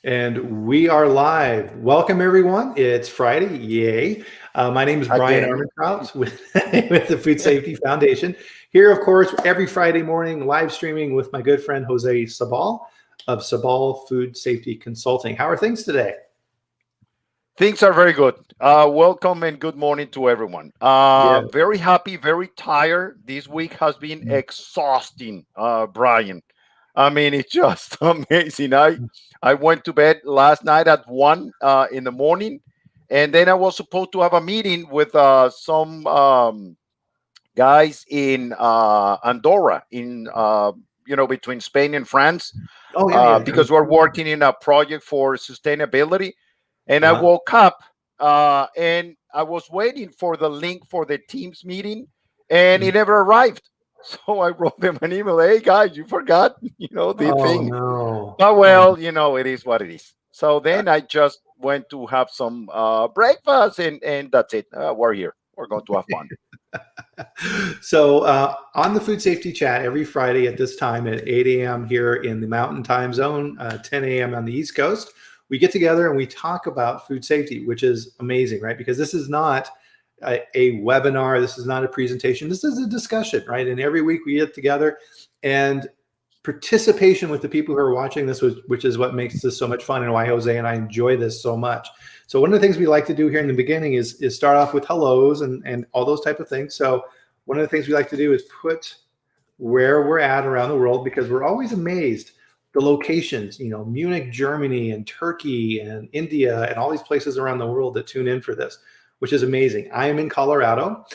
And we are live. Welcome, everyone. It's Friday. Yay. My name is Bryan Again. Armentrout with the Food Safety Foundation. Here, of course, every Friday morning, live streaming with my good friend, Jose Sabal of Sabal Food Safety Consulting. How are things today? Things are very good. Welcome and good morning to everyone. Yeah. Very happy, very tired. This week has been exhausting, Brian. I mean, it's just amazing. I went to bed last night at 1 in the morning, and then I was supposed to have a meeting with some guys in Andorra, between Spain and France, Oh, yeah. because we're working in a project for sustainability. And I Uh-huh. woke up and I was waiting for the link for the Teams meeting, and it never arrived. So I wrote them an email. Hey guys, you forgot, the Oh, thing. no. But Oh. well, it is what it is. So then I just went to have some breakfast, and that's it. We're here. We're going to have fun. So on the Food Safety Chat every Friday at this time at 8 a.m. here in the Mountain Time Zone, 10 a.m. on the East Coast, we get together and we talk about food safety, which is amazing, right? Because this is not a webinar. This is not a presentation. This is a discussion, right? And every week we get together and participation with the people who are watching this, which is what makes this so much fun and why Jose and I enjoy this so much. So one of the things we like to do here in the beginning is start off with hellos and all those type of things. So one of the things we like to do is put where we're at around the world, because we're always amazed the locations, Munich, Germany, and Turkey and India and all these places around the world that tune in for this, which is amazing. I am in Colorado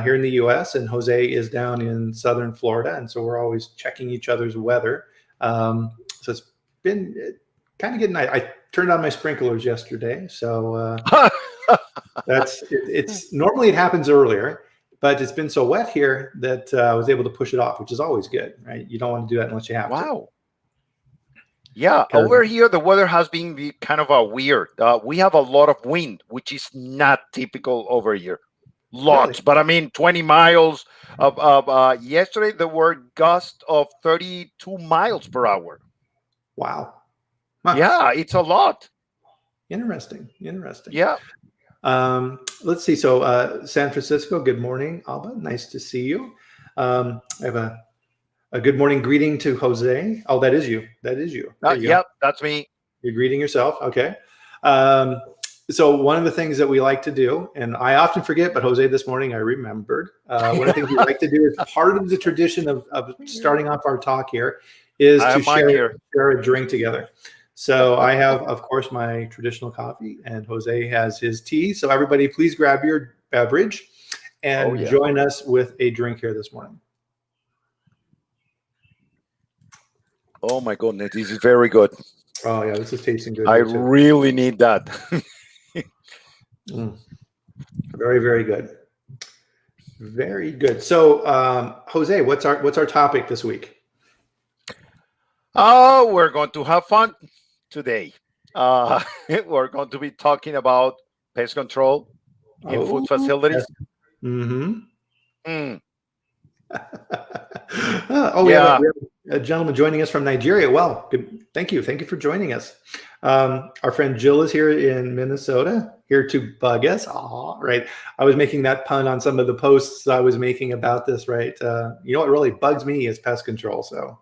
here in the US, and Jose is down in Southern Florida. And so we're always checking each other's weather. So it's been kind of getting, I turned on my sprinklers yesterday. So it's normally it happens earlier, but it's been so wet here that I was able to push it off, which is always good, right? You don't want to do that unless you have to. Wow. Yeah, over here the weather has been kind of weird. We have a lot of wind, which is not typical over here. Lots, Really? but I mean 20 miles of yesterday there were gusts of 32 miles per hour. Wow. Huh. Yeah, it's a lot. Interesting. Yeah. Let's see. So San Francisco, good morning, Alba. Nice to see you. I have a good morning greeting to Jose. Oh, that is you. There you Yep, that's me. You're greeting yourself. Okay. So one of the things that we like to do, and I often forget, but Jose, this morning I remembered, one of the things we like to do is part of the tradition of starting off our talk here is to share a drink together. So I have, of course, my traditional coffee, and Jose has his tea. So everybody, please grab your beverage and join us with a drink here this morning. Oh my goodness, this is very good. Oh yeah, this is tasting good. I really need that. Very, very good. Very good. So Jose, what's our topic this week? Oh, we're going to have fun today. We're going to be talking about pest control in food facilities. Mm-hmm. We have a gentleman joining us from Nigeria. Well, good. Thank you for joining us. Our friend Jill is here in Minnesota, here to bug us. Right. I was making that pun on some of the posts I was making about this, right? What really bugs me is pest control. So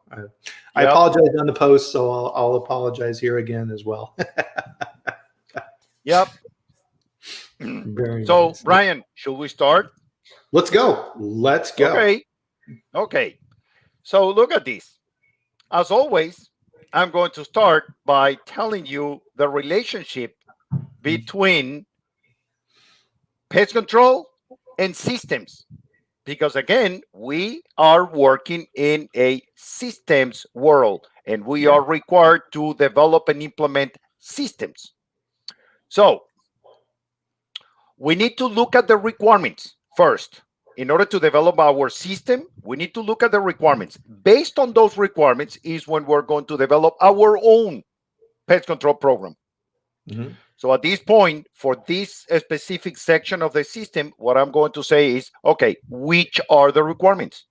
I apologize on the post, so I'll apologize here again as well. Yep. So, nice. Brian, should we start? Let's go. Okay. So look at this. As always, I'm going to start by telling you the relationship between pest control and systems. Because again, we are working in a systems world, and we are required to develop and implement systems. So we need to look at the requirements first. In order to develop our system, we need to look at the requirements. Based on those requirements is when we're going to develop our own pest control program. Mm-hmm. So at this point, for this specific section of the system, what I'm going to say is, okay, which are the requirements?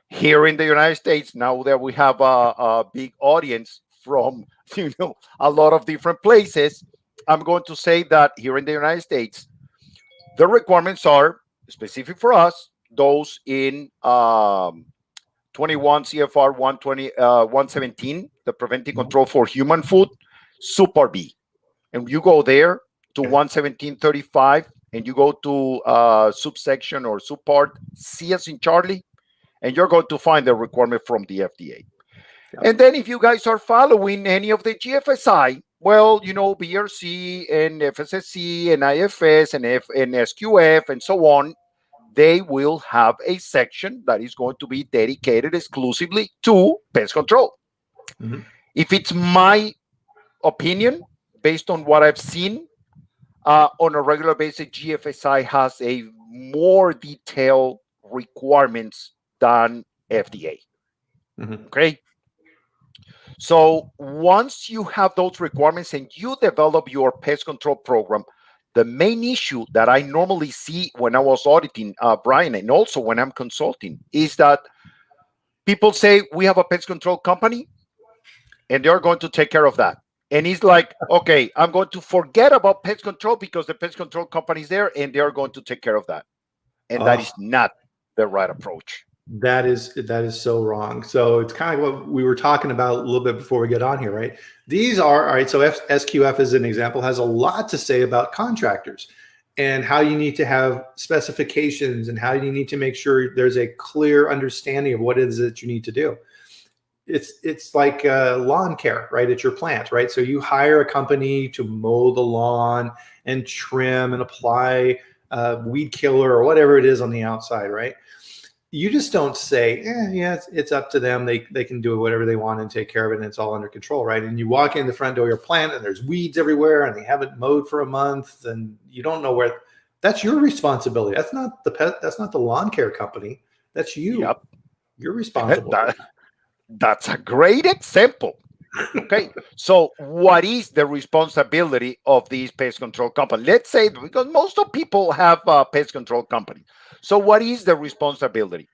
Here in the United States, now that we have a big audience from a lot of different places. I'm going to say that here in the United States, the requirements are specific for us. Those in 21 CFR 120 117, the preventive control for human food, Super B, and you go there to 117.35, and you go to subsection or subpart C as in Charlie, and you're going to find the requirement from the FDA. And then if you guys are following any of the GFSI, well, BRC and FSSC and IFS and SQF and so on, they will have a section that is going to be dedicated exclusively to pest control. Mm-hmm. If it's my opinion, based on what I've seen on a regular basis, GFSI has a more detailed requirements than FDA. Mm-hmm. Okay. So once you have those requirements and you develop your pest control program, the main issue that I normally see when I was auditing, Bryan, and also when I'm consulting, is that people say, we have a pest control company and they're going to take care of that. And it's like, okay, I'm going to forget about pest control because the pest control company is there and they're going to take care of that. And that is not the right approach. That is so wrong. So it's kind of what we were talking about a little bit before we get on here, right? These are, all right, so SQF as an example has a lot to say about contractors and how you need to have specifications and how you need to make sure there's a clear understanding of what it is that you need to do. It's like lawn care, right? At your plant, right? So you hire a company to mow the lawn and trim and apply weed killer or whatever it is on the outside, right? You just don't say, yeah, it's up to them. They can do whatever they want and take care of it, and it's all under control, right? And you walk in the front door of your plant, and there's weeds everywhere, and they haven't mowed for a month, and you don't know where. That's your responsibility. That's not the lawn care company. That's you. Yep. You're responsible. That's a great example. Okay, so what is the responsibility of these pest control company? Let's say, because most of people have a pest control company. So what is the responsibility?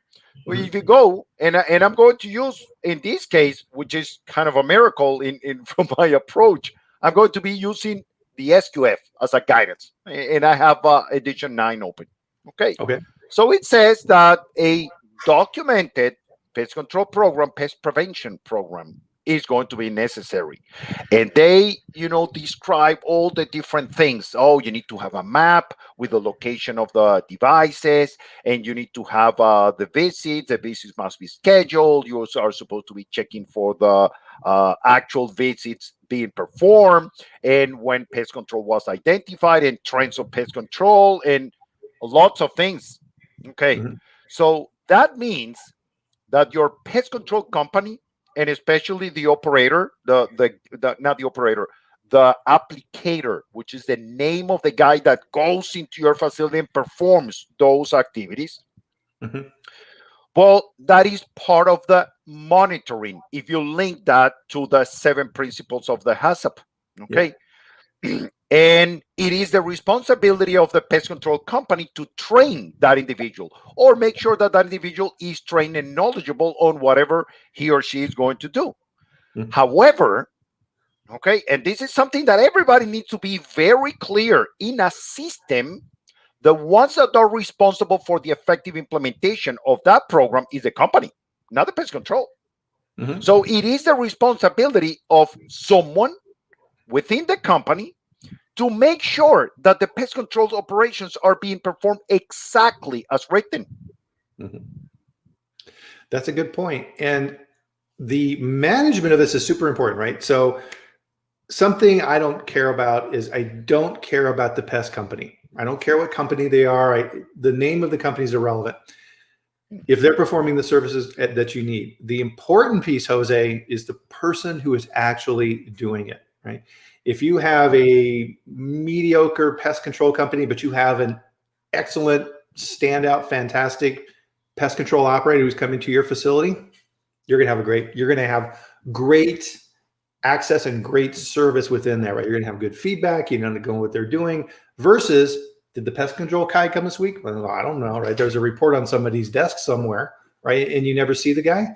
Well, if you go, and I'm going to use, in this case, which is kind of a miracle in from my approach, I'm going to be using the SQF as a guidance. And I have edition 9 open. Okay. So it says that a documented pest control program, pest prevention program, is going to be necessary. And they, describe all the different things. Oh, you need to have a map with the location of the devices, and you need to have the visits. The visits must be scheduled. You also are supposed to be checking for the actual visits being performed, and when pest control was identified, and trends of pest control, and lots of things. Okay. So that means that your pest control company, and especially the operator, not the operator, the applicator, which is the name of the guy that goes into your facility and performs those activities. Well, that is part of the monitoring. If you link that to the 7 principles of the HACCP, okay? And it is the responsibility of the pest control company to train that individual, or make sure that that individual is trained and knowledgeable on whatever he or she is going to do. However, okay, and this is something that everybody needs to be very clear in a system. The ones that are responsible for the effective implementation of that program is the company, not the pest control. So it is the responsibility of someone within the company to make sure that the pest control operations are being performed exactly as written. That's a good point. And the management of this is super important, right? So something I don't care about is I don't care about the pest company. I don't care what company they are. The name of the company is irrelevant. If they're performing the services that you need, the important piece, Jose, is the person who is actually doing it, right? If you have a mediocre pest control company, but you have an excellent, standout, fantastic pest control operator who's coming to your facility, you're going to have great access and great service within there, right? You're going to have good feedback. You know what they're doing versus, did the pest control guy come this week? Well, I don't know, right? There's a report on somebody's desk somewhere, right? And you never see the guy.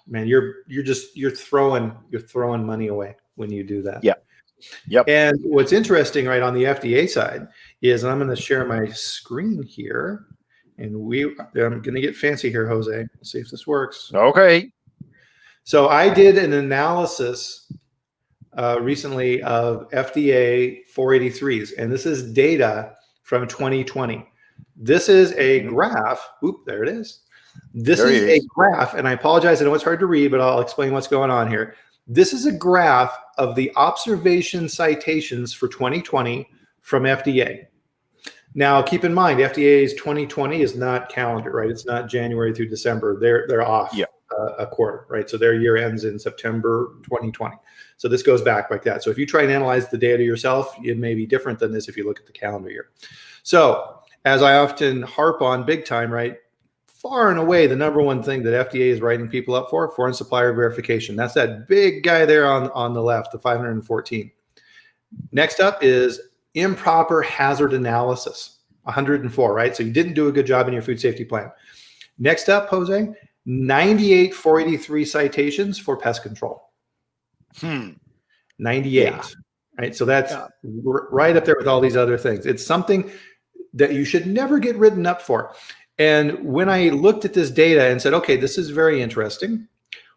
man, you're throwing money away when you do that. Yeah. Yep. And what's interesting, right, on the FDA side is, and I'm going to share my screen here, and I'm going to get fancy here, Jose. Let's see if this works. Okay. So I did an analysis recently of FDA 483s, and this is data from 2020. This is a graph. Oop, there it is. This is a graph, and I apologize, I know it's hard to read, but I'll explain what's going on here. This is a graph of the observation citations for 2020 from FDA. Now, keep in mind, FDA's 2020 is not calendar, right? It's not January through December. They're off a quarter, right? So their year ends in September 2020. So this goes back like that. So if you try and analyze the data yourself, it may be different than this if you look at the calendar year. So as I often harp on big time, right? Far and away, the number one thing that FDA is writing people up for, foreign supplier verification. That's that big guy there on the left, the 514. Next up is improper hazard analysis, 104, right? So you didn't do a good job in your food safety plan. Next up, Jose, 98 483 citations for pest control. 98, right? So that's right up there with all these other things. It's something that you should never get written up for. And when I looked at this data and said, okay, this is very interesting.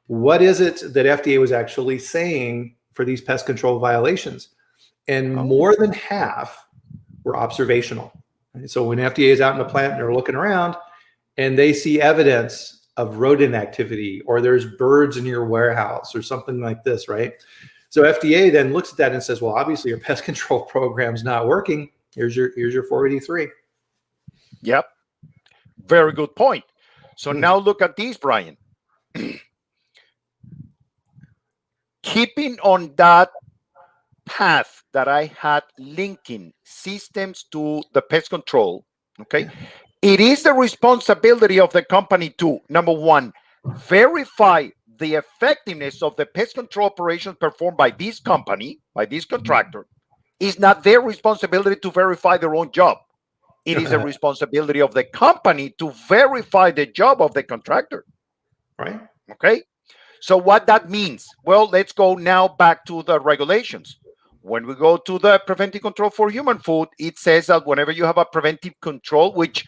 What is it that FDA was actually saying for these pest control violations? And more than half were observational. So when FDA is out in the plant and they're looking around and they see evidence of rodent activity, or there's birds in your warehouse or something like this, right? So FDA then looks at that and says, well, obviously your pest control program's not working. Here's your 483. Yep. Very good point. So now look at these, Bryan. Keeping on that path that I had linking systems to the pest control, okay? It is the responsibility of the company to, number one, verify the effectiveness of the pest control operations performed by this company, by this contractor. It's not their responsibility to verify their own job. It is a responsibility of the company to verify the job of the contractor. Right. Okay. So what that means? Well, let's go now back to the regulations. When we go to the preventive control for human food, it says that whenever you have a preventive control, which,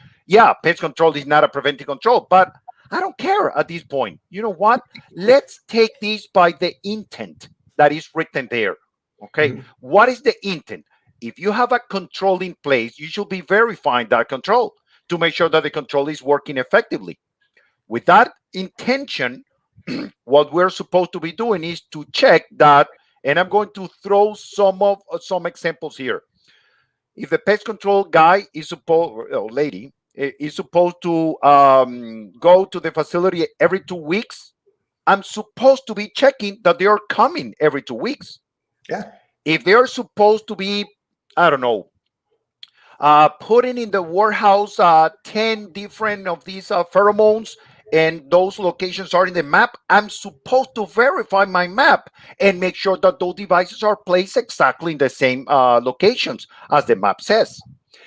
pest control is not a preventive control, but I don't care at this point. You know what? Let's take this by the intent that is written there. Okay. What is the intent? If you have a control in place, you should be verifying that control to make sure that the control is working effectively. With that intention, what we're supposed to be doing is to check that, and I'm going to throw some examples here. If the pest control guy is supposed, or lady, is supposed to go to the facility every 2 weeks, I'm supposed to be checking that they are coming every 2 weeks. Yeah. If they are supposed to be, I don't know, putting in the warehouse 10 different of these pheromones, and those locations are in the map, I'm supposed to verify my map and make sure that those devices are placed exactly in the same locations as the map says.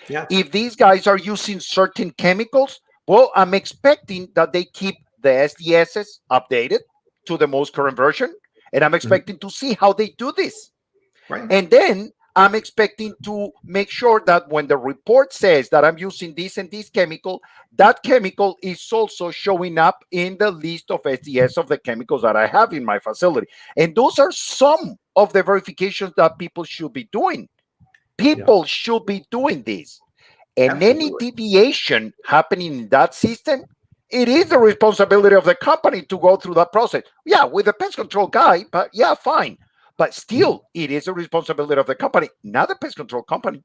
Yeah. If these guys are using certain chemicals, well, I'm expecting that they keep the SDSs updated to the most current version, and I'm expecting to see how they do this. Right. And then I'm expecting to make sure that when the report says that I'm using this and this chemical, that chemical is also showing up in the list of SDS of the chemicals that I have in my facility. And those are some of the verifications that people should be doing. People should be doing this. And any deviation happening in that system, it is the responsibility of the company to go through that process. Yeah, with the pest control guy, but fine. But still, it is a responsibility of the company, not the pest control company.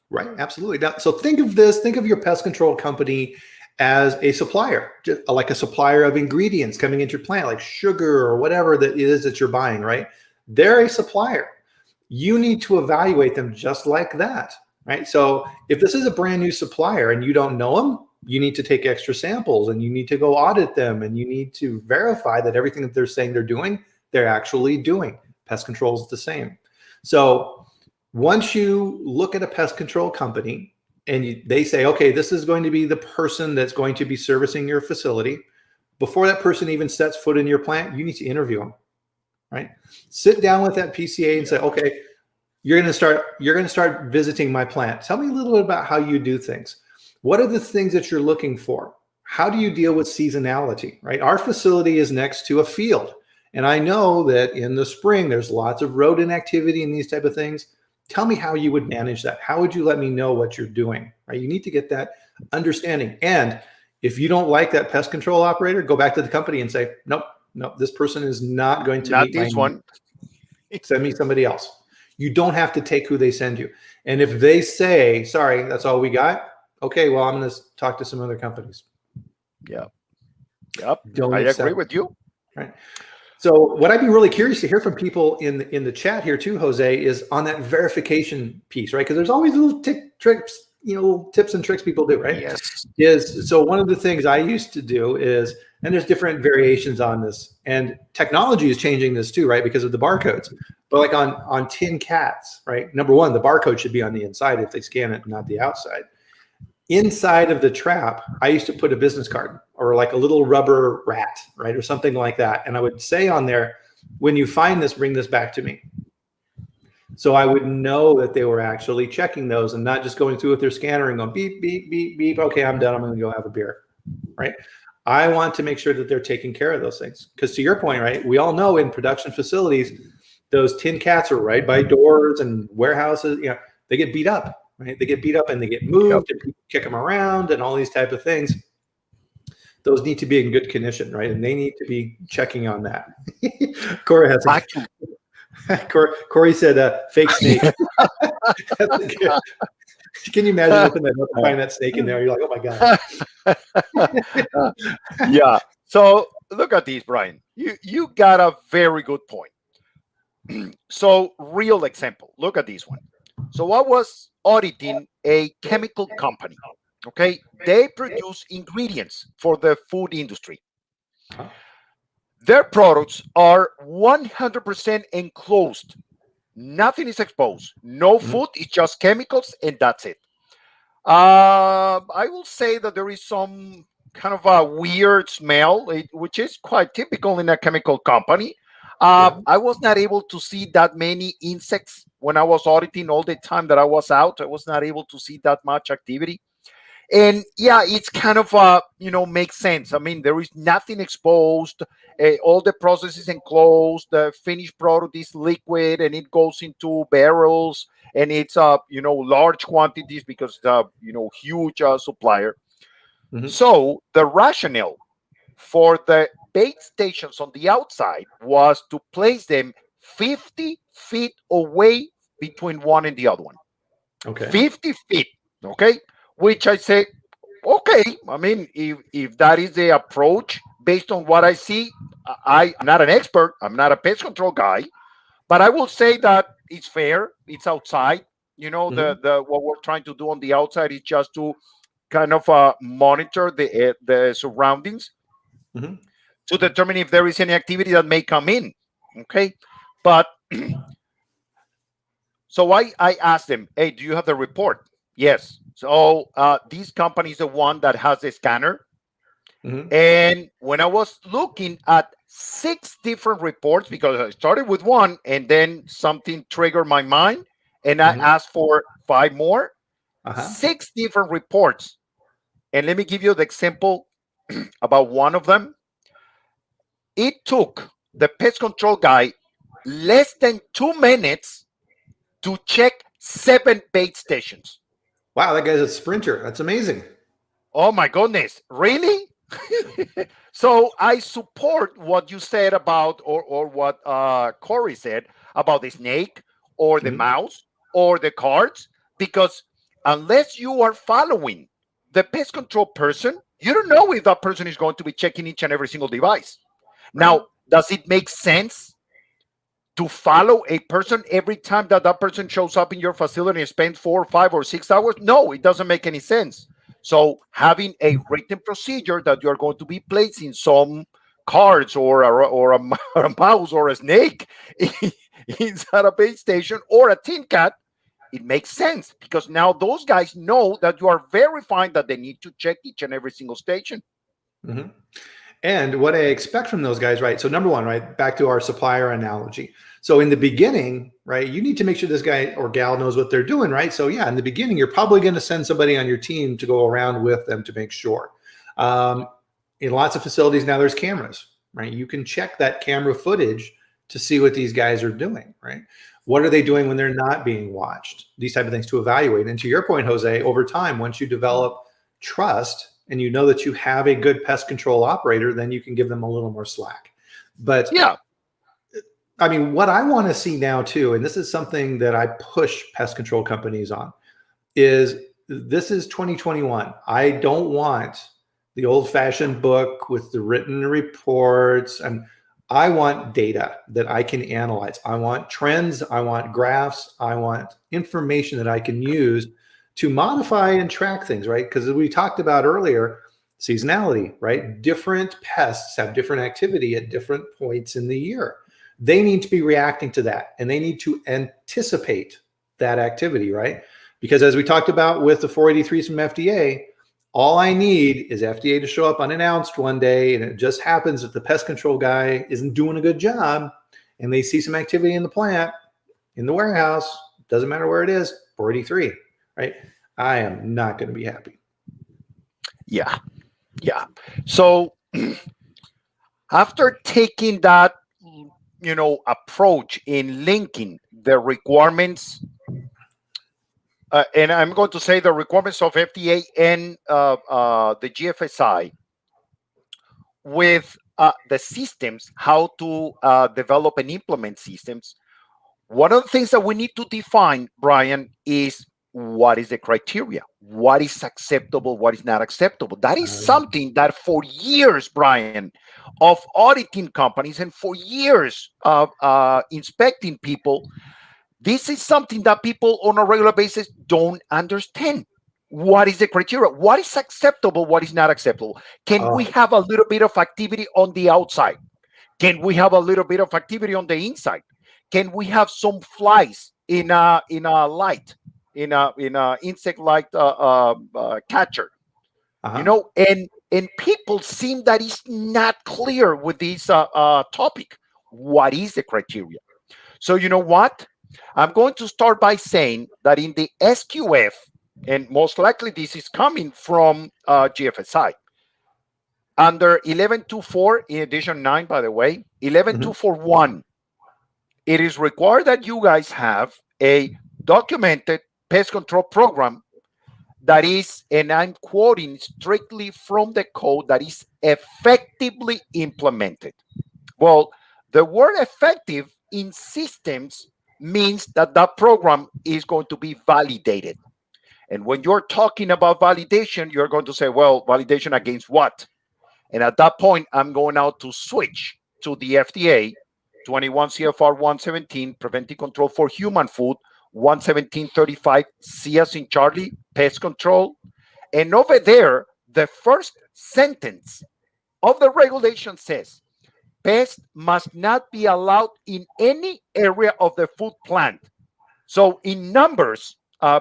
Right, absolutely. Now, so think of this, think of your pest control company as a supplier, just like a supplier of ingredients coming into your plant, like sugar or whatever that it is that you're buying, right? They're a supplier. You need to evaluate them just like that, right? So if this is a brand new supplier and you don't know them, you need to take extra samples and you need to go audit them and you need to verify that everything that they're saying they're doing, they're actually doing. Pest control is the same. So once you look at a pest control company and they say, okay, this is going to be the person that's going to be servicing your facility, before that person even sets foot in your plant, you need to interview them, right? Sit down with that PCA and say, okay, you're going to start visiting my plant. Tell me a little bit about how you do things. What are the things that you're looking for? How do you deal with seasonality, right? Our facility is next to a field. And I know that in the spring, there's lots of rodent activity and these type of things. Tell me how you would manage that. How would you let me know what you're doing, right? You need to get that understanding. And if you don't like that pest control operator, go back to the company and say, nope, this person is not going to Not meet this my one. needs. Send me somebody else. You don't have to take who they send you. And if they say, sorry, that's all we got. Okay, well, I'm going to talk to some other companies. Yeah. Yep. Don't I accept agree with you. Right. So what I'd be really curious to hear from people in the chat here too, Jose, is on that verification piece, right? Because there's always little tricks, tips and tricks people do, right? Yes. So one of the things I used to do is, and there's different variations on this, and technology is changing this too, right? Because of the barcodes. But like on tin cats, right? Number one, the barcode should be on the inside if they scan it, not the outside. Inside of the trap, I used to put a business card or like a little rubber rat, right? Or something like that. And I would say on there, when you find this, bring this back to me. So I would know that they were actually checking those and not just going through with their scanner and going beep, beep, beep, beep. Okay, I'm done. I'm going to go have a beer, right? I want to make sure that they're taking care of those things. Because to your point, right, we all know in production facilities, those tin cats are right by doors and warehouses, they get beat up. Right? They get beat up and they get moved and people kick them around and all these type of things. Those need to be in good condition, right? And they need to be checking on that. Corey has Corey said fake snake. Can you imagine opening that up and find that snake in there? You're like, oh my God. Yeah. So look at this, Bryan. You got a very good point. So real example. Look at this one. So I was auditing a chemical company. Okay, they produce ingredients for the food industry. Their products are 100% enclosed. Nothing is exposed. No food. It's just chemicals, and that's it. I will say that there is some kind of a weird smell, which is quite typical in a chemical company. I was not able to see that many insects when I was auditing all the time that I was out. I was not able to see that much activity. And yeah, it's kind of, makes sense. I mean, there is nothing exposed. All the process is enclosed. The finished product is liquid and it goes into barrels and it's, large quantities because it's a, huge supplier. So the rationale for the bait stations on the outside was to place them 50 feet away between one and the other one. Okay. 50 feet. Okay. Which I say, okay. I mean, if that is the approach based on what I see, I'm not an expert. I'm not a pest control guy, but I will say that it's fair. It's outside. The what we're trying to do on the outside is just to kind of monitor the surroundings to determine if there is any activity that may come in. Okay. But so I asked them, hey, do you have the report? Yes. So this company is the one that has the scanner. And when I was looking at 6 different reports, because I started with one and then something triggered my mind and I asked for 5 more, 6 different reports. And let me give you the example about one of them. It took the pest control guy less than 2 minutes to check 7 bait stations. Wow, that guy's a sprinter. That's amazing. Oh my goodness, really? So I support what you said about, or what Corey said about the snake or the mouse or the cards, because unless you are following the pest control person, you don't know if that person is going to be checking each and every single device. Now, does it make sense to follow a person every time that person shows up in your facility and spend 4, 5, or 6 hours? No, it doesn't make any sense. So having a written procedure that you're going to be placing some cards or a mouse or a snake inside a bait station or a tin cat, it makes sense because now those guys know that you are verifying that they need to check each and every single station. And what I expect from those guys, right? So number one, right, back to our supplier analogy. So in the beginning, right, you need to make sure this guy or gal knows what they're doing, right? So yeah, in the beginning, you're probably going to send somebody on your team to go around with them to make sure. In lots of facilities now, there's cameras, right? You can check that camera footage to see what these guys are doing, right? What are they doing when they're not being watched? These type of things to evaluate. And to your point, Jose, over time, once you develop trust and you know that you have a good pest control operator, then you can give them a little more slack. But Yeah. I mean, what I want to see now too, and this is something that I push pest control companies on, is this is 2021. I don't want the old-fashioned book with the written reports, and I want data that I can analyze. I want trends, I want graphs, I want information that I can use to modify and track things, right? Because as we talked about earlier, seasonality, right? Different pests have different activity at different points in the year. They need to be reacting to that, and they need to anticipate that activity, right? Because as we talked about with the 483s from FDA, all I need is FDA to show up unannounced one day, and it just happens that the pest control guy isn't doing a good job, and they see some activity in the plant, in the warehouse, doesn't matter where it is, 483, right? I am not going to be happy. Yeah. Yeah. So after taking that, approach in linking the requirements, and I'm going to say the requirements of FDA and the GFSI with the systems, how to develop and implement systems. One of the things that we need to define, Bryan, is what is the criteria? What is acceptable? What is not acceptable? That is something that for years, Bryan, of auditing companies and for years of inspecting people, this is something that people on a regular basis don't understand. What is the criteria? What is acceptable? What is not acceptable? Can we have a little bit of activity on the outside? Can we have a little bit of activity on the inside? Can we have some flies in a light, in a insect light catcher? And people seem that is not clear with this topic. What is the criteria? So you know what? I'm going to start by saying that in the SQF, and most likely this is coming from GFSI, under 1124 in edition 9, by the way, 11241, it is required that you guys have a documented pest control program that is, and I'm quoting strictly from the code, that is effectively implemented. Well, the word effective in systems means that that program is going to be validated. And when you're talking about validation, you're going to say, well, validation against what? And at that point, I'm going out to switch to the FDA 21 CFR 117, preventing control for human food, 117.35, C as in Charlie, pest control. And over there, the first sentence of the regulation says, pests must not be allowed in any area of the food plant. So in numbers,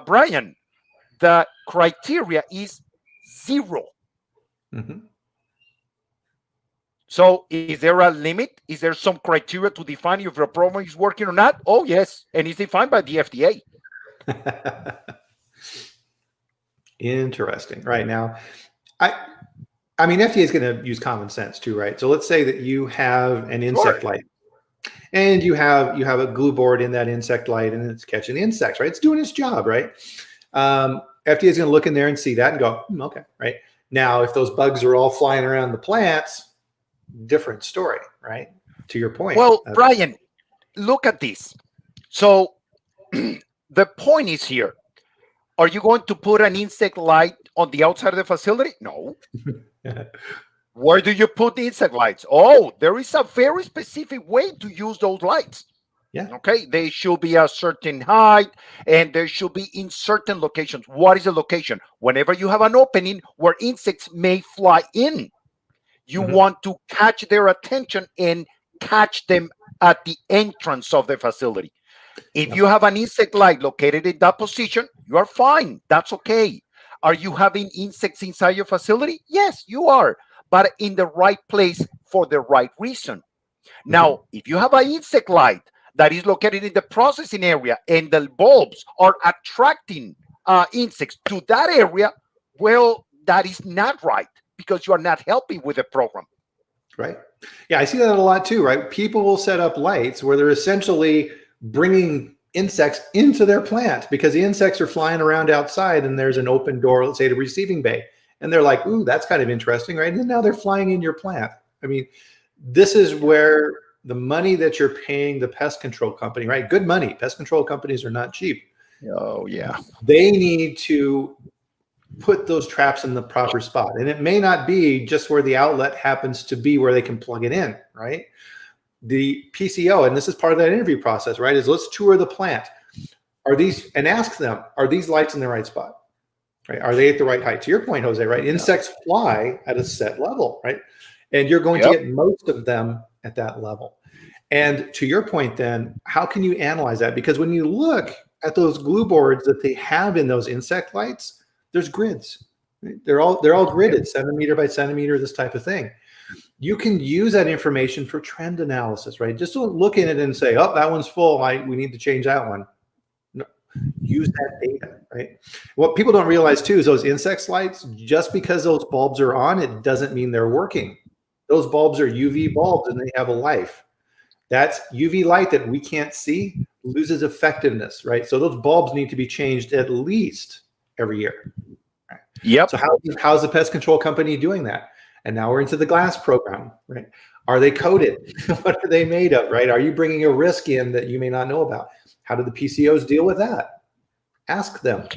Bryan, the criteria is 0. So is there a limit? Is there some criteria to define if your program is working or not? Oh, yes. And it's defined by the FDA. Interesting. Right now, I mean, FDA is going to use common sense too, right? So let's say that you have an insect light, and you have a glue board in that insect light, and it's catching the insects, right? It's doing its job, right? FDA is going to look in there and see that and go, okay, right? Now, if those bugs are all flying around the plants, different story, right? To your point. Well, Bryan, look at this. So the point is here. Are you going to put an insect light on the outside of the facility? No. Where do you put the insect lights? Oh, there is a very specific way to use those lights. Yeah. Okay. They should be a certain height, and they should be in certain locations. What is the location? Whenever you have an opening where insects may fly in, you want to catch their attention and catch them at the entrance of the facility. If you have an insect light located in that position, you are fine. That's okay. Are you having insects inside your facility? Yes, you are. but in the right place for the right reason. Now, if you have an insect light that is located in the processing area and the bulbs are attracting insects to that area, well, that is not right because you are not helping with the program. Right. Yeah, I see that a lot too, right? People will set up lights where they're essentially bringing insects into their plant because the insects are flying around outside and there's an open door, let's say the receiving bay. And they're like, ooh, that's kind of interesting, right? And now they're flying in your plant. I mean, this is where the money that you're paying the pest control company, right? Good money. Pest control companies are not cheap. Oh, yeah. They need to put those traps in the proper spot. And it may not be just where the outlet happens to be where they can plug it in, right? The PCO, and this is part of that interview process, right, is let's tour the plant. Are these, and ask them, are these lights in the right spot? Right? Are they at the right height? To your point, Jose, right? Insects fly at a set level, right? And you're going to get most of them at that level. And to your point then, how can you analyze that? Because when you look at those glue boards that they have in those insect lights, there's grids. Right? They're all gridded, centimeter by centimeter, this type of thing. You can use that information for trend analysis, right? Just don't look at it and say, oh, that one's full. We need to change that one. No, use that data, right? What people don't realize too is those insect lights, just because those bulbs are on, it doesn't mean they're working. Those bulbs are UV bulbs and they have a life. That's UV light that we can't see loses effectiveness, right? So those bulbs need to be changed at least every year. Right? Yep. So how's the pest control company doing that? And now we're into the glass program, right? Are they coated? What are they made of, right? Are you bringing a risk in that you may not know about? How do the PCOs deal with that? Ask them.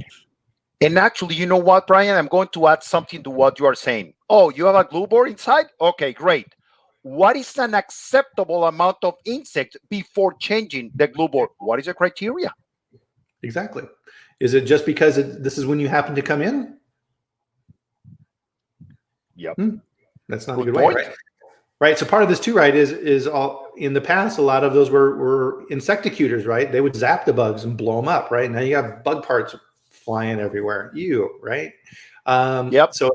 And actually, you know what, Brian? I'm going to add something to what you are saying. Oh, you have a glue board inside? Okay, great. What is an acceptable amount of insects before changing the glue board? What is the criteria? Exactly. Is it just because this is when you happen to come in? Yep. That's not a good way, right? Right. So part of this too, right, is all in the past, a lot of those were insecticutors, right? They would zap the bugs and blow them up, right? Now you have bug parts flying everywhere. Right? Yep. So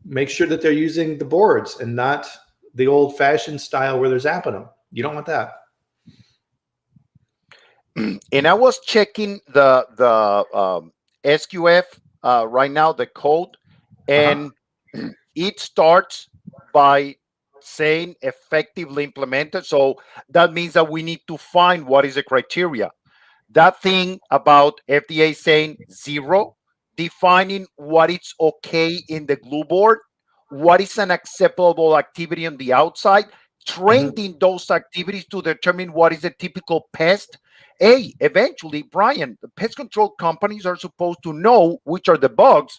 make sure that they're using the boards and not the old-fashioned style where they're zapping them. You don't want that. And I was checking the SQF right now, the code, and it starts by saying effectively implemented. So that means that we need to find what is the criteria. That thing about FDA saying 0, defining what is okay in the glue board, what is an acceptable activity on the outside, trending those activities to determine what is a typical pest. Eventually, Brian, the pest control companies are supposed to know which are the bugs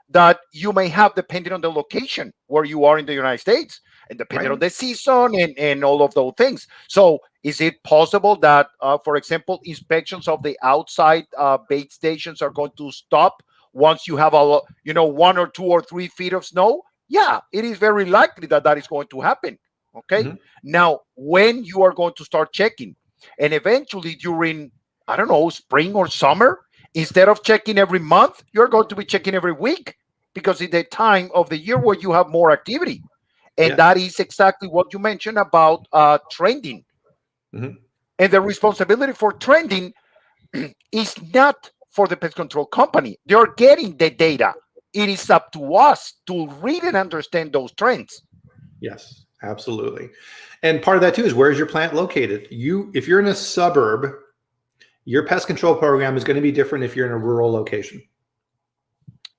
that you may have depending on the location where you are in the United States and depending on the season and all of those things. So is it possible that, for example, inspections of the outside bait stations are going to stop once you have 1 or 2 or 3 feet of snow? Yeah, it is very likely that that is going to happen. Okay. Now, when you are going to start checking, and eventually during, I don't know, spring or summer, instead of checking every month, you're going to be checking every week because it's the time of the year where you have more activity. And that is exactly what you mentioned about trending. And the responsibility for trending is not for the pest control company. They're getting the data. It is up to us to read and understand those trends. Yes, absolutely. And part of that too is, where's your plant located? If you're in a suburb, your pest control program is going to be different if you're in a rural location.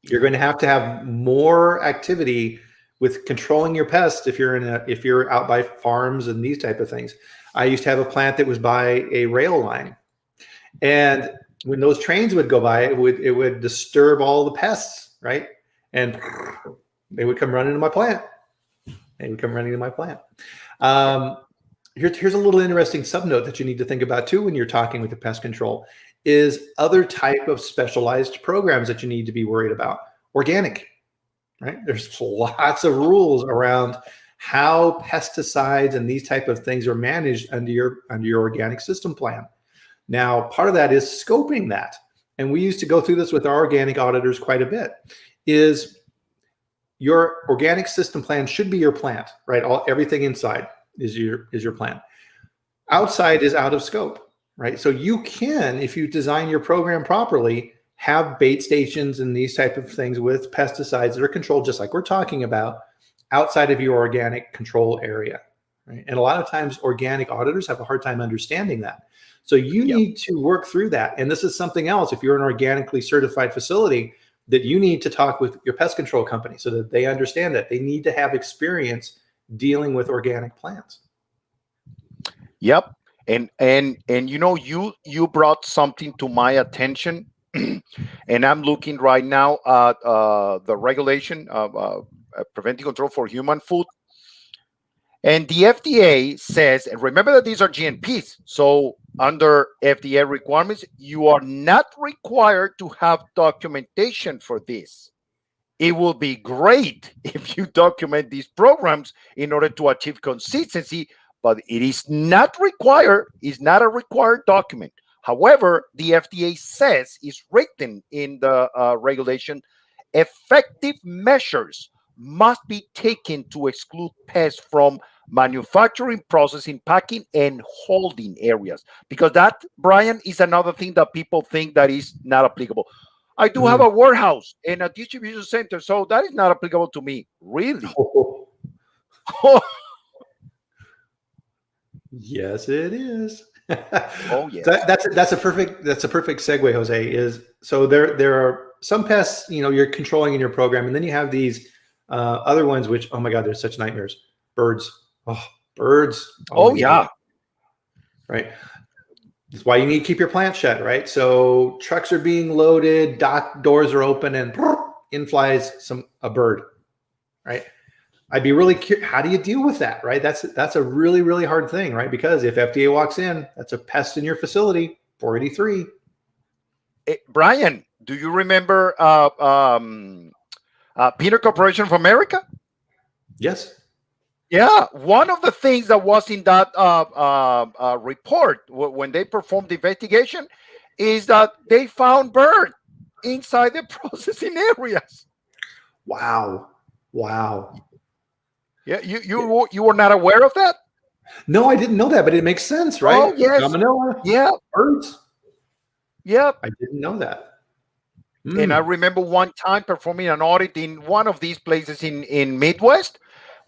You're going to have more activity with controlling your pests if you're out by farms and these type of things. I used to have a plant that was by a rail line, and when those trains would go by, it would disturb all the pests, right? And they would come running into my plant. Here's a little interesting subnote that you need to think about too when you're talking with the pest control is other type of specialized programs that you need to be worried about. Organic, right? There's lots of rules around how pesticides and these type of things are managed under your organic system plan. Now, part of that is scoping that. And we used to go through this with our organic auditors quite a bit, is your organic system plan should be your plant, right? Everything inside is your plant. Outside is out of scope, right? So you can, if you design your program properly, have bait stations and these type of things with pesticides that are controlled, just like we're talking about, outside of your organic control area, right? And a lot of times organic auditors have a hard time understanding that. So you need to work through that. And this is something else, if you're an organically certified facility, that you need to talk with your pest control company so that they understand that they need to have experience dealing with organic plants. Yep. And you know, you brought something to my attention, and I'm looking right now at the regulation of preventing control for human food. And the FDA says, and remember that these are GMPs. So under FDA requirements, you are not required to have documentation for this. It will be great if you document these programs in order to achieve consistency, but it is not required. It's not a required document. However, the FDA says, is written in the regulation, effective measures must be taken to exclude pests from manufacturing, processing, packing, and holding areas. Because that, Bryan, is another thing that people think that is not applicable. I do have a warehouse and a distribution center, so that is not applicable to me. Really? Yes, it is. Oh, yeah. That's a perfect segue, Jose. Is so there are some pests, you know, you're controlling in your program, and then you have these other ones which, oh my God, they're such nightmares. Birds. Oh, birds. Oh yeah. Right. That's why you need to keep your plant shut, right? So trucks are being loaded, dock doors are open, and in flies a bird, right? I'd be really curious, how do you deal with that, right? That's a really, really hard thing, right? Because if FDA walks in, that's a pest in your facility, 483. Bryan, do you remember Peanut Corporation of America? Yes. Yeah, one of the things that was in that report when they performed the investigation is that they found birds inside the processing areas. Wow. Yeah, you were not aware of that? No, I didn't know that, but it makes sense, right? Oh, yes. Salmonella. Yeah. Birds. Yep. I didn't know that. And I remember one time performing an audit in one of these places in Midwest.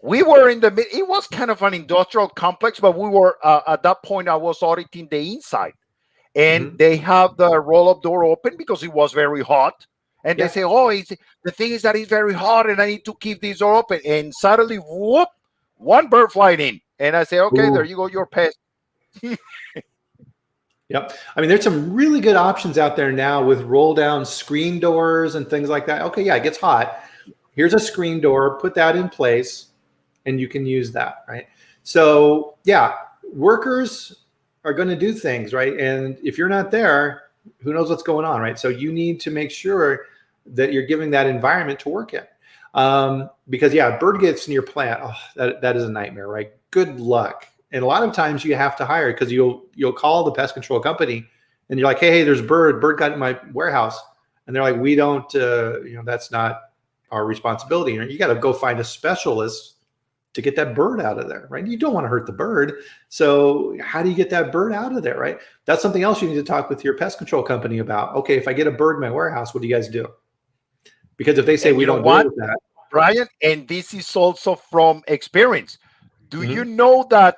We were it was kind of an industrial complex, but we were, at that point, I was auditing the inside. And they have the roll-up door open because it was very hot. And they say, oh, the thing is that it's very hot and I need to keep this door open. And suddenly, whoop, one bird flied in. And I say, okay, there you go, your pest. Yep. I mean, there's some really good options out there now with roll down screen doors and things like that. Okay, yeah, it gets hot. Here's a screen door, put that in place, and you can use that, right? So yeah, workers are going to do things, right? And if you're not there, who knows what's going on, right? So you need to make sure that you're giving that environment to work in. Because yeah, a bird gets in your plant, that is a nightmare, right? Good luck. And a lot of times you have to hire, because you'll call the pest control company and you're like, hey, there's a bird got in my warehouse. And they're like, we don't, that's not our responsibility. You got to go find a specialist to get that bird out of there, right? You don't want to hurt the bird. So how do you get that bird out of there, right? That's something else you need to talk with your pest control company about. Okay, if I get a bird in my warehouse, what do you guys do? Because if they say we don't deal with that. Bryan, and this is also from experience. Do you know that,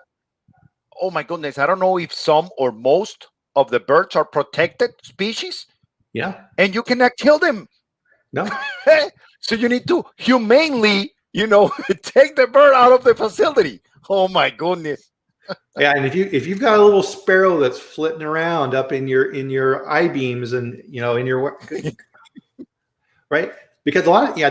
oh my goodness, I don't know if some or most of the birds are protected species? Yeah. And you cannot kill them. No. So you need to humanely, take the bird out of the facility. Oh my goodness. Yeah, and if you've got a little sparrow that's flitting around up in your I-beams and in your right? Because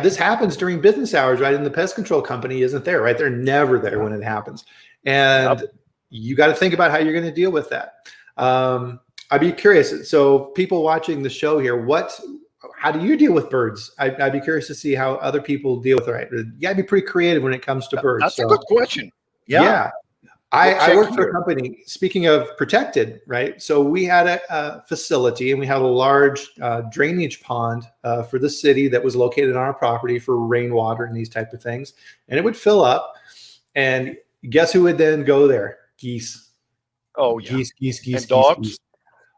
this happens during business hours, right? And the pest control company isn't there, right? They're never there when it happens. And you got to think about how you're going to deal with that. I'd be curious. So people watching the show here, how do you deal with birds? I'd be curious to see how other people deal with it. Right? You got to be pretty creative when it comes to birds. That's a good question. Yeah. We'll I check worked for a here. company, speaking of protected, right? So we had a facility and we had a large drainage pond for the city that was located on our property for rainwater and these type of things. And it would fill up. And guess who would then go there? Geese. Oh yeah, Geese, geese, geese, and geese, dogs. geese.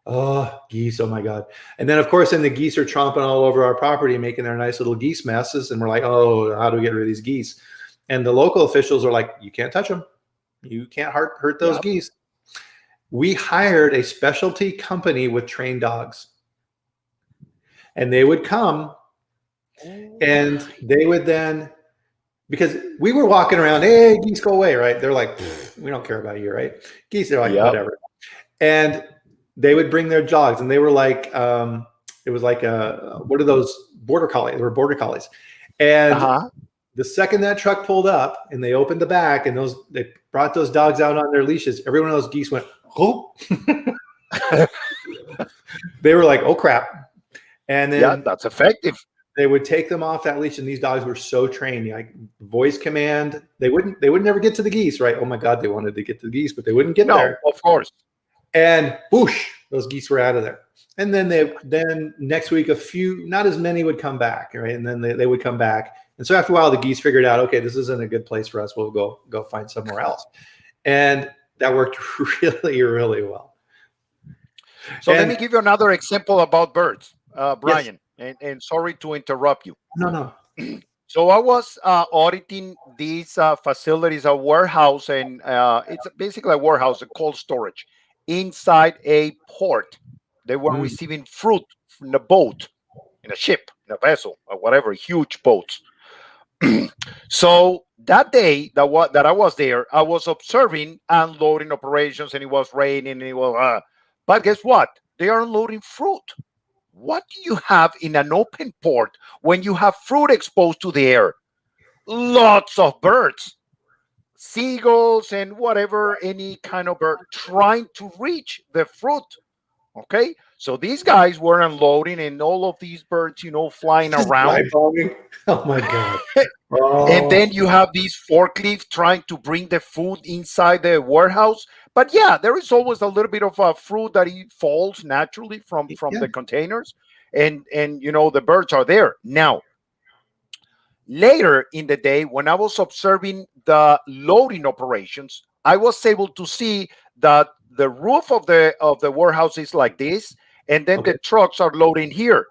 Oh, geese. Oh my God. And then of course, then the geese are chomping all over our property, making their nice little geese messes. And we're like, oh, how do we get rid of these geese? And the local officials are like, you can't touch them. You can't hurt those Yep. geese. We hired a specialty company with trained dogs. And they would come and they would then, because we were walking around, hey, geese, go away, right? They're like, we don't care about you, right? Geese, they're like, Yep. whatever. And they would bring their dogs, and they were like, it was like what are those border collies? They were border collies. And the second that truck pulled up and they opened the back and they brought those dogs out on their leashes, every one of those geese went, oh. They were like, oh crap. And then Yeah, that's effective. they would take them off that leash, and these dogs were so trained, like voice command. They would never get to the geese, right? Oh my God, they wanted to get to the geese, but they wouldn't get there. Of course. And whoosh, those geese were out of there. And then next week, not as many would come back, right? And then they would come back. And so after a while, the geese figured out, okay, this isn't a good place for us. We'll go find somewhere else. And that worked really, really well. So let me give you another example about birds, Bryan. Yes. And sorry to interrupt you. No. So I was auditing these facilities, a warehouse, and it's basically a warehouse, a cold storage, inside a port. They were receiving fruit from a boat, in a ship, in a vessel, or whatever, huge boats. So that day that I was there, I was observing unloading operations, and it was raining, and it was. But guess what? They are unloading fruit. What do you have in an open port when you have fruit exposed to the air? Lots of birds, seagulls, and whatever, any kind of bird trying to reach the fruit. Okay, so these guys were unloading, and all of these birds, flying around. Oh my God. And then you have these forklifts trying to bring the food inside the warehouse. But yeah, there is always a little bit of fruit that it falls naturally from the containers, and the birds are there. Now, later in the day, when I was observing the loading operations, I was able to see that the roof of the warehouse is like this, and then the trucks are loading here,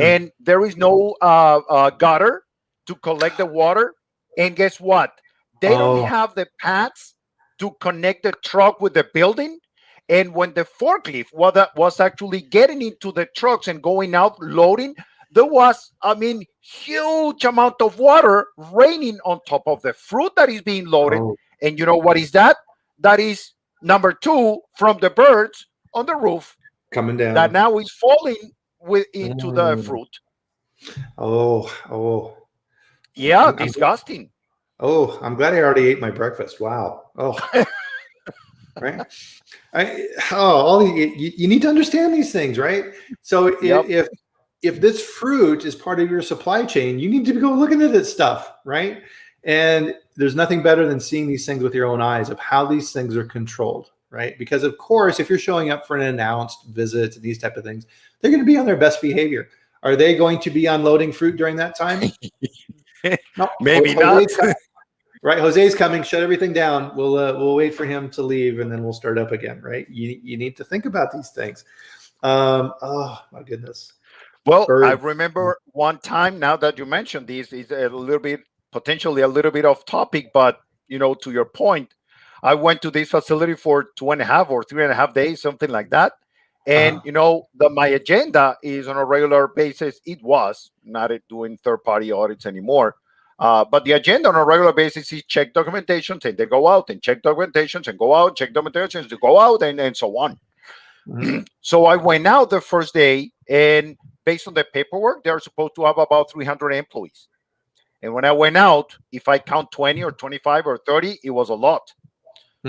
and there is no gutter to collect the water. And guess what? They don't have the paths to connect the truck with the building. And when the forklift was actually getting into the trucks and going out loading, there was, huge amount of water raining on top of the fruit that is being loaded. And you know what is that? That is number 2 from the birds on the roof coming down. That now is falling into the fruit. Yeah, disgusting. I'm glad I already ate my breakfast. Wow. Right. You need to understand these things, right? So if this fruit is part of your supply chain, you need to go looking at this stuff, right? And there's nothing better than seeing these things with your own eyes of how these things are controlled, right? Because of course, if you're showing up for an announced visit and these type of things, they're going to be on their best behavior. Are they going to be unloading fruit during that time? No, maybe not. Right, Jose's coming. Shut everything down. We'll wait for him to leave, and then we'll start up again. Right? You need to think about these things. Oh my goodness. Well, I remember one time. Now that you mentioned this, is potentially a little bit off topic, but to your point, I went to this facility for 2.5 or 3.5 days, something like that. And my agenda is on a regular basis. It was not doing third-party audits anymore. But the agenda on a regular basis is check documentations and then go out, and check documentations and go out, check documentations to go out, and so on. So I went out the first day, and based on the paperwork, they're supposed to have about 300 employees. And when I went out, if I count 20 or 25 or 30, it was a lot.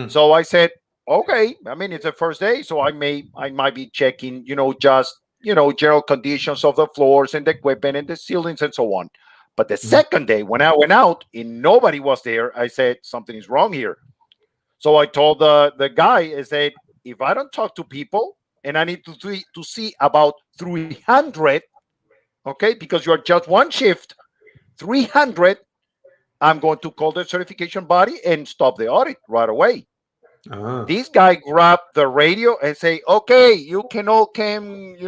So I said, okay, it's the first day, so I might be checking, just general conditions of the floors and the equipment and the ceilings and so on. But the second day, when I went out and nobody was there, I said, something is wrong here. So I told the guy, I said, if I don't talk to people and I need to see about 300, okay, because you're just one shift, 300, I'm going to call the certification body and stop the audit right away. This guy grabbed the radio and say, okay, you can all come, you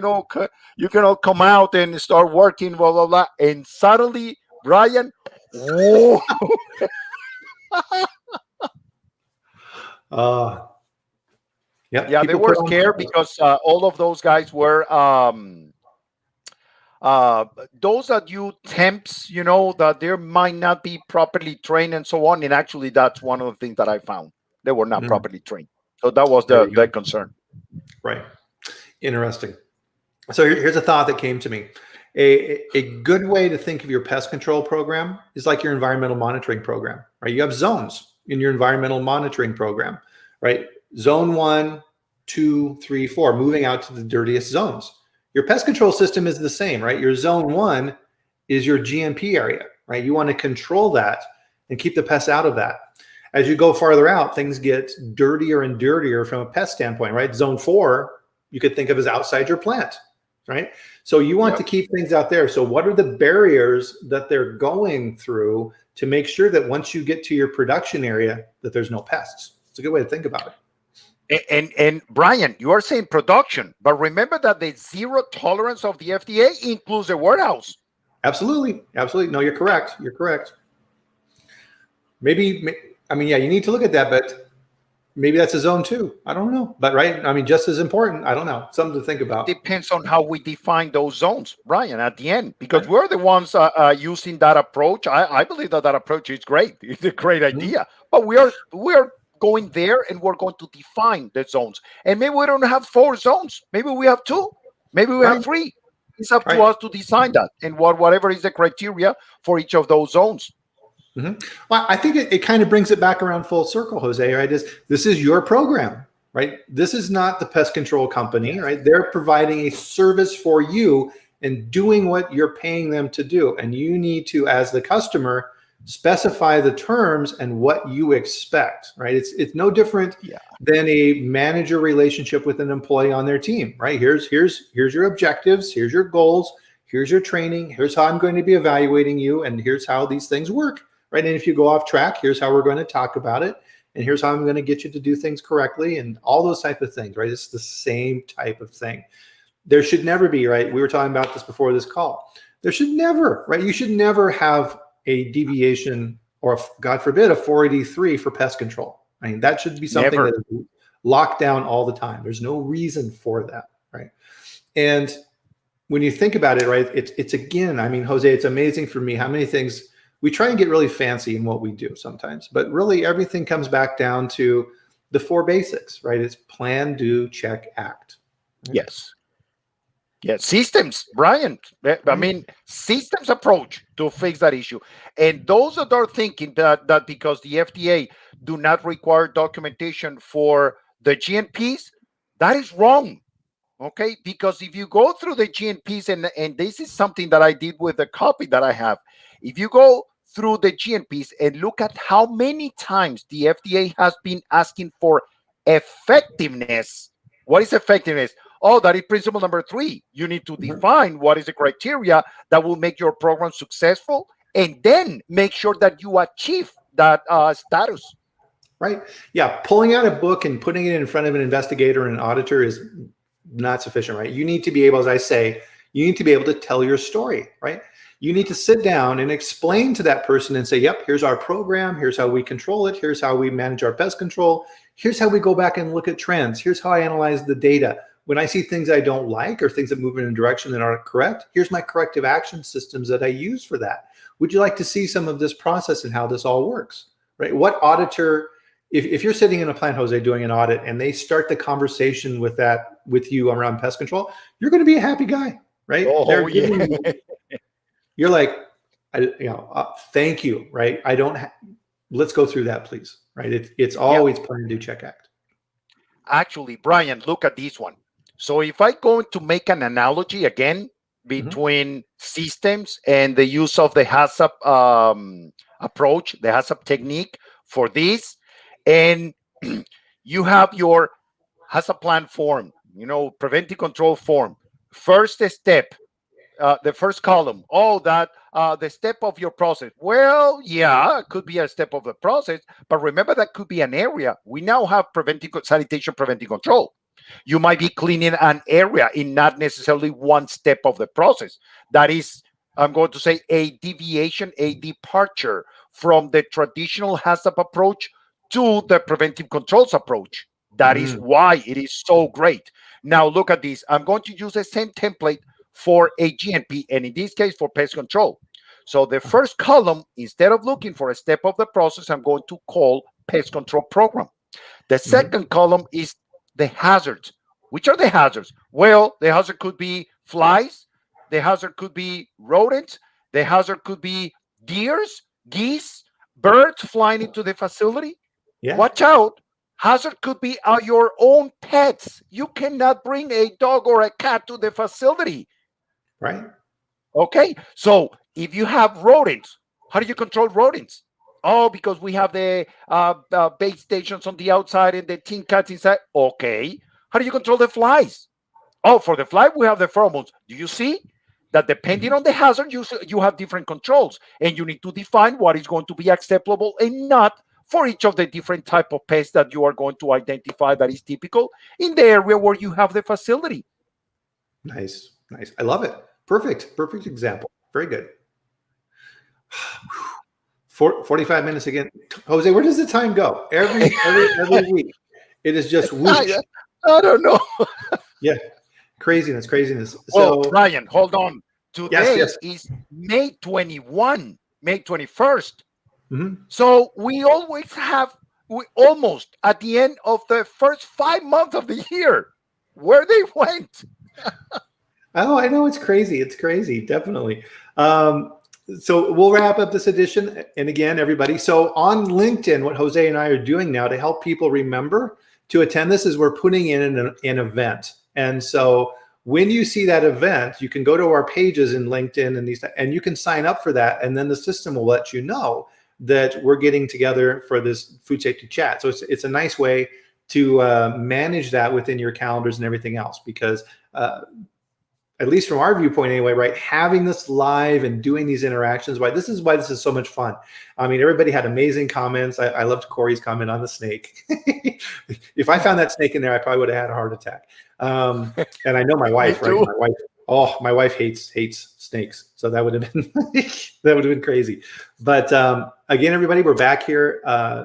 can all come out and start working, blah, blah, blah. And suddenly, Bryan, whoa. Yep, Yeah, they were scared because all of those guys were those that you temps, that they might not be properly trained and so on. And actually, that's one of the things that I found. They were not properly trained. So that was the concern. Right. Interesting. So here's a thought that came to me. A good way to think of your pest control program is like your environmental monitoring program, right? You have zones in your environmental monitoring program, right? Zone 1, 2, 3, 4, moving out to the dirtiest zones. Your pest control system is the same, right? Your zone 1 is your GMP area, right? You want to control that and keep the pests out of that. As you go farther out, things get dirtier and dirtier from a pest standpoint, right? Zone 4, you could think of as outside your plant, right? So you want to keep things out there. So what are the barriers that they're going through to make sure that once you get to your production area, that there's no pests? It's a good way to think about it. And Bryan, you are saying production, but remember that the zero tolerance of the FDA includes the warehouse. Absolutely. Absolutely. No, you're correct. You're correct. Maybe, I mean, yeah, you need to look at that, but maybe that's a zone 2. I don't know. But right, I mean, just as important, I don't know. Something to think about. Depends on how we define those zones, Bryan, at the end, because we're the ones using that approach. I believe that approach is great. It's a great idea, but we are going there and we're going to define the zones. And maybe we don't have 4 zones. Maybe we have 2. Maybe we have 3. It's up to us to design that and whatever is the criteria for each of those zones. Well, I think it kind of brings it back around full circle, Jose, right? This is your program, right? This is not the pest control company, right? They're providing a service for you and doing what you're paying them to do. And you need to, as the customer, specify the terms and what you expect, right? It's no different than a manager relationship with an employee on their team, right? Here's your objectives, here's your goals, here's your training, here's how I'm going to be evaluating you, and here's how these things work, right? And if you go off track, here's how we're going to talk about it, and here's how I'm going to get you to do things correctly, and all those type of things, right? It's the same type of thing. There should never be, right? We were talking about this before this call. There should never, right? You should never have a deviation or, God forbid, a 483 for pest control. I mean, that should be something that is locked down all the time. There's no reason for that, right? And when you think about it, right, it's again, I mean, Jose, it's amazing for me how many things we try and get really fancy in what we do sometimes, but really everything comes back down to the 4 basics, right? It's plan, do, check, act. Right? Yes. Yeah, systems, Bryan. I mean, systems approach to fix that issue. And those that are thinking that because the FDA do not require documentation for the GMPs, that is wrong. Okay, because if you go through the GMPs, and this is something that I did with the copy that I have, if you go through the GMPs and look at how many times the FDA has been asking for effectiveness. What is effectiveness? Oh, that is principle number 3. You need to define what is the criteria that will make your program successful, and then make sure that you achieve that status. Right. Yeah. Pulling out a book and putting it in front of an investigator and an auditor is not sufficient, right? You need to be able, as I say, you need to be able to tell your story, right? You need to sit down and explain to that person and say, yep, here's our program. Here's how we control it. Here's how we manage our pest control. Here's how we go back and look at trends. Here's how I analyze the data. When I see things I don't like or things that move in a direction that aren't correct, here's my corrective action systems that I use for that. Would you like to see some of this process and how this all works, right? What auditor, if you're sitting in a plant, Jose, doing an audit, and they start the conversation with you around pest control, you're going to be a happy guy, right? Oh, yeah. You're like, thank you, right? Let's go through that, please, right? It's always plan, do, check, act. Actually, Bryan, look at this one. So if I go to make an analogy again between systems and the use of the HACCP approach, the HACCP technique for this, and you have your HACCP plan form, preventive control form. First step, the first column, the step of your process. Well, yeah, it could be a step of the process, but remember that could be an area. We now have sanitation preventive control. You might be cleaning an area in not necessarily one step of the process. That is, I'm going to say, a deviation, a departure from the traditional HACCP approach to the preventive controls approach. That is why it is so great. Now, look at this. I'm going to use the same template for a GNP, and in this case, for pest control. So the first column, instead of looking for a step of the process, I'm going to call Pest Control Program. The second column is the hazards. Which are the hazards? Well, the hazard could be flies. The hazard could be rodents. The hazard could be deers, geese, birds flying into the facility. Yeah. Watch out. Hazard could be your own pets. You cannot bring a dog or a cat to the facility. Right. Okay. So if you have rodents, how do you control rodents? Oh, because we have the bait stations on the outside and the tin cats inside. Okay. How do you control the flies? Oh, for the fly, we have the pheromones. Do you see that depending on the hazard, you have different controls, and you need to define what is going to be acceptable and not for each of the different type of pests that you are going to identify that is typical in the area where you have the facility. Nice. I love it. Perfect example. Very good. 45 minutes again. Jose, where does the time go? Every week. It is just whoosh. I don't know. Yeah. Craziness. Well, So, Bryan, hold on. Today yes. is May 21, May 21st. So we almost at the end of the first 5 months of the year, where they went. Oh, I know, it's crazy. Definitely. So we'll wrap up this edition. And again, everybody, so on LinkedIn, what Jose and I are doing now to help people remember to attend this is we're putting in an event. And so when you see that event, you can go to our pages in LinkedIn and you can sign up for that. And then the system will let you know that we're getting together for this food safety chat. So it's a nice way to manage that within your calendars and everything else, because at least from our viewpoint anyway, right, having this live and doing these interactions, this is why this is so much fun. I mean, everybody had amazing comments. I loved Corey's comment on the snake. If I found that snake in there, I probably would have had a heart attack. And I know my wife, right? My wife hates snakes. So that would have been crazy. But again, everybody, we're back here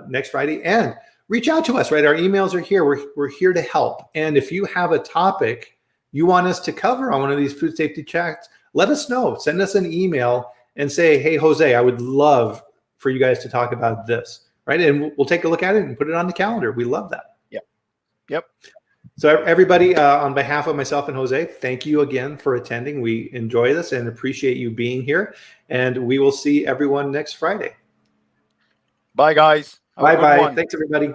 next Friday, and reach out to us, right? Our emails are here. We're here to help. And if you have a topic you want us to cover on one of these food safety chats, let us know. Send us an email and say, hey, Jose, I would love for you guys to talk about this, right? And we'll take a look at it and put it on the calendar. We love that. Yep. So everybody, on behalf of myself and Jose, thank you again for attending. We enjoy this and appreciate you being here. And we will see everyone next Friday. Bye, guys. Bye-bye. Thanks, everybody.